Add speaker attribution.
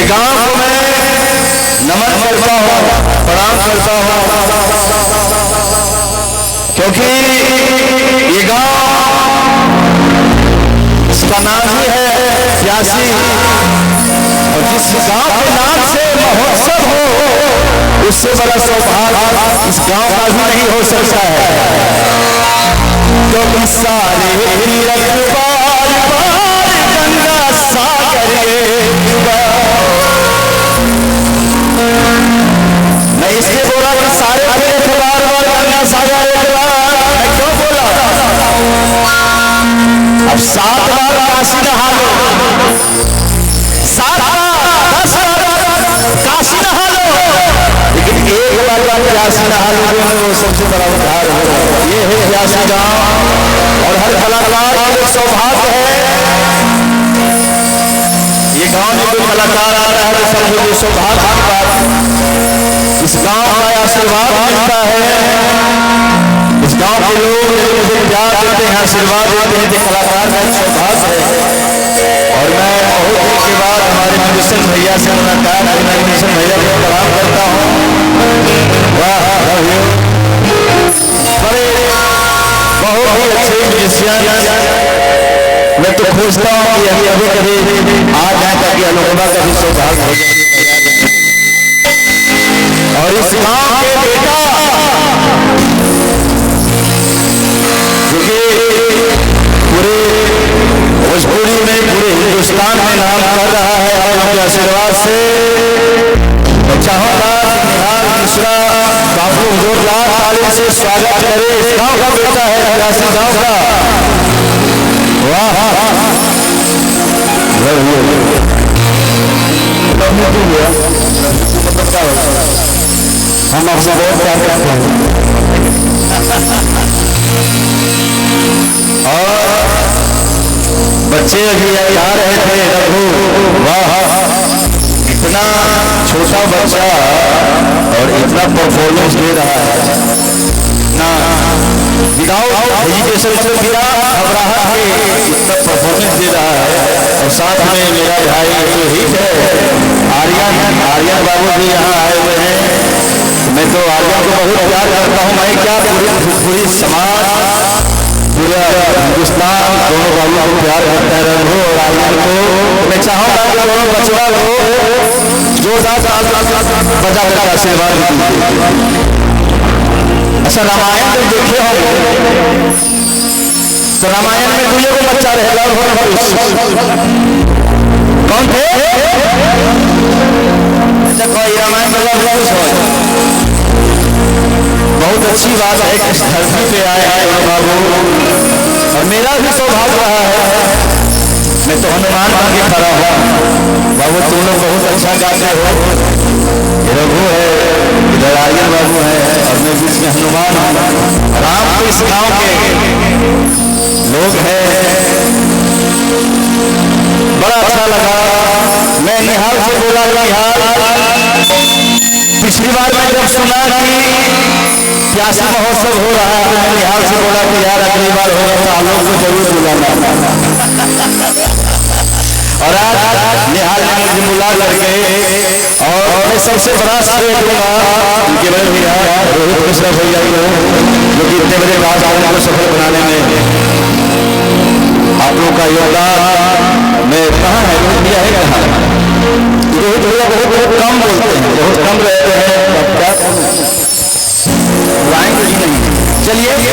Speaker 1: गांव को मैं नमन करता हूँ, प्रणाम करता हूँ, क्योंकि ये गांव, इसका नाम ही है प्यासी। और जिस गांव के नाम से महोत्सव हो, उससे बड़ा सौभाग्य इस गांव का भी नहीं हो सकता है। क्योंकि सारे तीरथ पार पार गंगा सागर मैं इसलिए बोला कि सारे तीरथ पार पार गंगा सागर एक बार, मैं क्यों बोला? अब 7 बार काशी नहा लो, 7 बार 10 बार काशी नहा लो, लेकिन एक बार प्यासी नहा लो वो सबसे बड़ा उद्धार हो। ये है प्यासी गांव, और हर कलाकार का सौभाग्य है। ये गांव में कोई कलाकार आ रहा है तो समझो ये सौभाग्य की बात है। इस गांव का आशीर्वाद मिलता है, इस गांव के लोग मुझे प्यार देते हैं, आशीर्वाद देते हैं, कलाकार का सौभाग्य है। और मैं बहुत दिन के बाद हमारे म्यूजिशियन भैया से मुलाकात है, मैं म्यूजिशियन भैया को प्रणाम करता हूँ। वाह, बड़े बहुत ही अच्छे म्यूजिशियन, मैं तो खोजता हूँ कि अभी कभी आ जाए ताकि अनुपमा का भी सौभाग्य हो जाए। और इस गांव के बेटा पूरे भोजपुरी में, पूरे हिंदुस्तान में नाम कर रहा है, और उनके आशीर्वाद से मैं चाहूंगा निहाल मिश्रा बाबू जोरदार ताली से स्वागत करे। इस गांव का बेटा है, प्यासी गांव का। वाह, हम आपसे बहुत प्यार करते हैं। और बच्चे अभी आ रहे थे, रघु, वाह, इतना छोटा बच्चा और इतना परफॉर्मेंस दे रहा है ना, विदाउट एजुकेशन से बिना घबराहट के इतना परफॉर्मेंस दे रहा है। और साथ में मेरा भाई जो हिट है आर्यन बाबू भी यहाँ आए हुए हैं। मैं तो आर्यन को बहुत प्यार करता हूँ, मैं क्या पूरी समाज, पूरा हिंदुस्तान दोनों बाबू को प्यार करता है। रघु और आर्यन को मैं चाहूँगा कि दोनों बचवा को जोरदार बजा कर आशीर्वाद दीजिए। अच्छा, रामायण जब देखे होंगे तो रामायण में दुइयों को बच्चा रहेगा, कौन थे? अच्छा, कोई रामायण में बहुत अच्छी बात है कि इस धरती पे आए हैं बाबू, और मेरा भी सौभाग्य रहा है। मैं तो हनुमान बन के खड़ा हुआ। बाबू तुम लोग बहुत अच्छा गाते हो। रघु है, इधर आर्यन बाबू है, और मैं बीच में हनुमान हूँ। राम तो इस गांव के लोग हैं। बड़ा अच्छा लगा। मैं निहाल से बोला, निहाल पिछली बार मैं जब सुना कि प्यासी महोत्सव हो रहा है, मैं निहाल से बोला कि यार अगली बार होगा तो आप लोग को जरूर बुलाना। और आज निहाल ने मुझे बुला करके, और मैं सबसे बड़ा श्रेय दूंगा उनके बड़े भैया रोहित मिश्रा भैया को, जो कि इतने बड़े कार्यक्रम को सफल बनाने में आप लोग का योगदान। मैं कहाँ है रोहित भैया, है कहाँ? रोहित भैया बहुत कम बोलते हैं, बहुत कम रहते हैं। क्या लाएंगे ही नहीं। चलिए हम